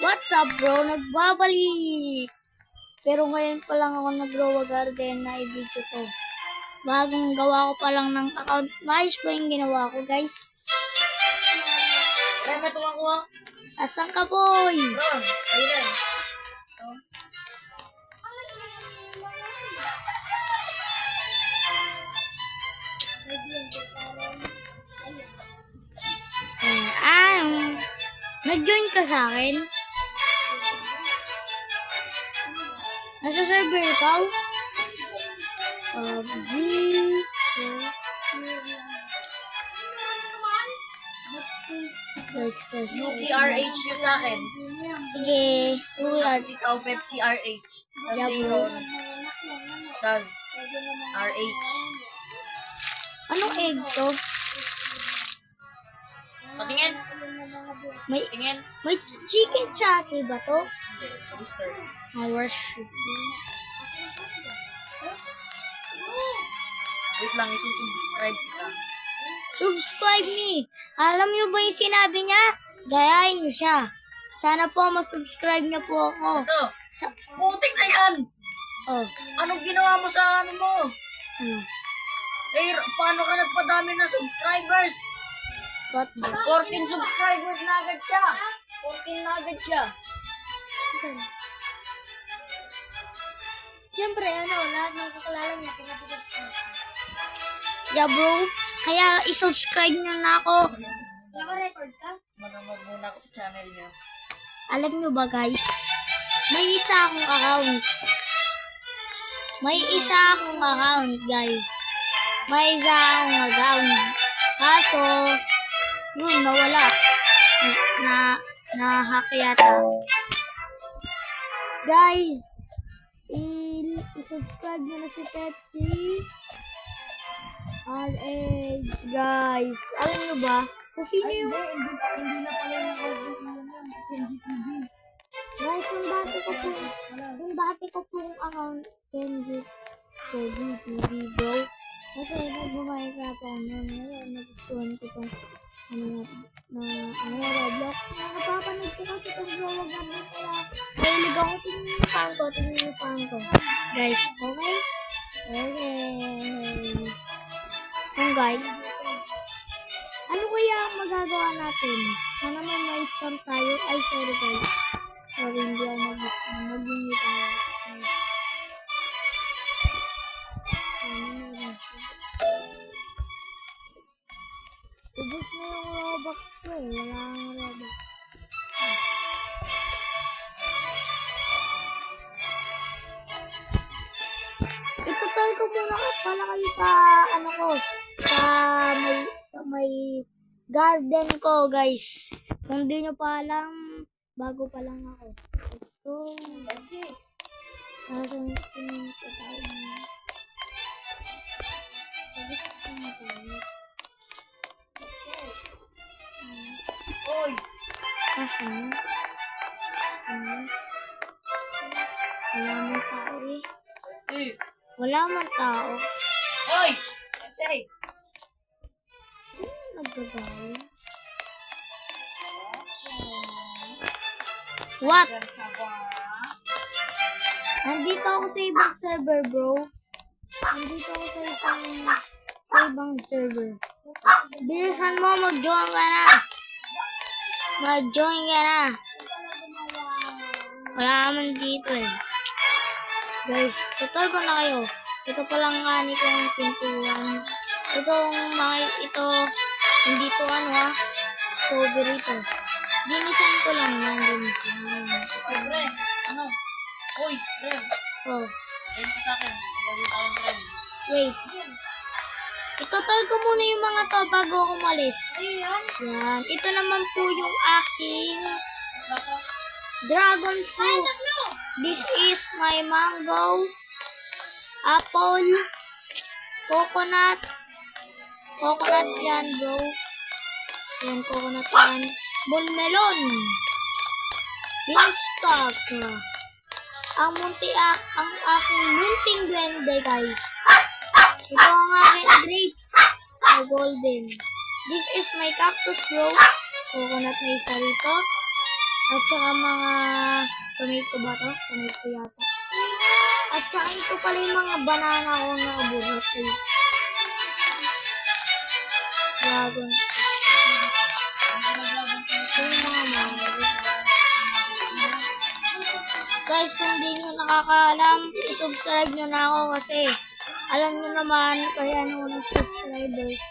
What's up bro? Nagbabalik! Pero ngayon pa lang ako nag-grow a garden na i-video to. Bagong gawa ko pa lang ng account. Maayos ba yung ginawa ko guys? Kaya may tuwang ko ah. Asan ka boy? Ron, ayun. Nag-join ka sa akin? Nasa server ikaw? PUBG. Guys. Yuki RH yun sa akin. Sige. Tapos ikaw, Pepsi RH. Tapos si Ron, Saz RH. Anong egg to? Patingin. May Tingin. may chicken chatty ba to? Hindi, booster. Worship. Wait lang, isusubscribe kita. Subscribe me. Alam niyo ba yung sinabi niya? Gayahin niyo siya. Sana po masubscribe niyo po ako. Ito, Sa putik na yan! oh, Anong ginawa mo sa ano mo? ano? Eh, paano ka nagpadami ng subscribers? What the? 14 subscribers na agad siya. 14 na agad siya. Siyempre, lahat ng kakilala niya pinapasubscribe. Yeah, bro. Kaya isubscribe niyo na ako. Naka-record ka? Manonood muna ako sa channel niya. Alam niyo ba, guys? May isa akong account. Guys. May isa akong account. Kaso, yun, nawala. Na-hack yata. Guys, i-subscribe nyo na si Pepsi RH, guys. Alam nyo ba? Kung sino yung... Hindi na pala yung NGTV. Guys, yung dati ko pong account, Kenji TV, bro. Kasi nag-Minecraft ako nun. Ngayon, nagustuhan ko itong Roblox. Napapanood ko kasi itong Grow a Garden kaya mahilig ako tingin ko. Guys, okay? Kung guys, ano kaya ang magagawa natin? Sana may scam tayo. Ay, sorry guys. Sorry, hindi ako mag-scam. Mag-ingi tayo. Ubus na yung Robux ko eh. Wala akong Robux. Itutal ko muna pala kayo sa sa may garden ko guys. Kung di nyo pa alam, bago pa lang ako. Let's go. Parang sinunod tayo. Oy! Asan? Wala man tao eh. Si! Wala man tao. Oy! Say! Sino nagbabay? What? Nandito ako sa ibang server, bro. Nandito ako sa ibang server. Bilisan mo, mag-join ka na. Mag-join ka na. Wala naman dito eh. Guys, tutor ko na kayo. Ito palang kani kong pintuan. Ito, hindi to strawberry to. Dinisan ko lang yan, dinisan. Pre, ano? Oy, pre! Oh, Ayun ka sa akin. Gagawin akong pre. wait. Itutor ko muna yung mga to bago ako umalis. Yan. Ito naman po yung aking dragon fruit. This is my mango, apple, coconut yan bro. Yan, coconut yan. Melon. Beanstalk. Ang aking munting duwende guys. Ito ang aking grapes na golden. This is my cactus bro. Coconut na isa rito. At saka mga tomato ba to? Tomato yata. At saka ito pala yung mga banana ko na nabuhat. Dragon. Ito yung mga mango. Guys, kung di nyo nakakaalam, subscribe nyo na ako kasi alam nyo naman kaya ano ng subscribers.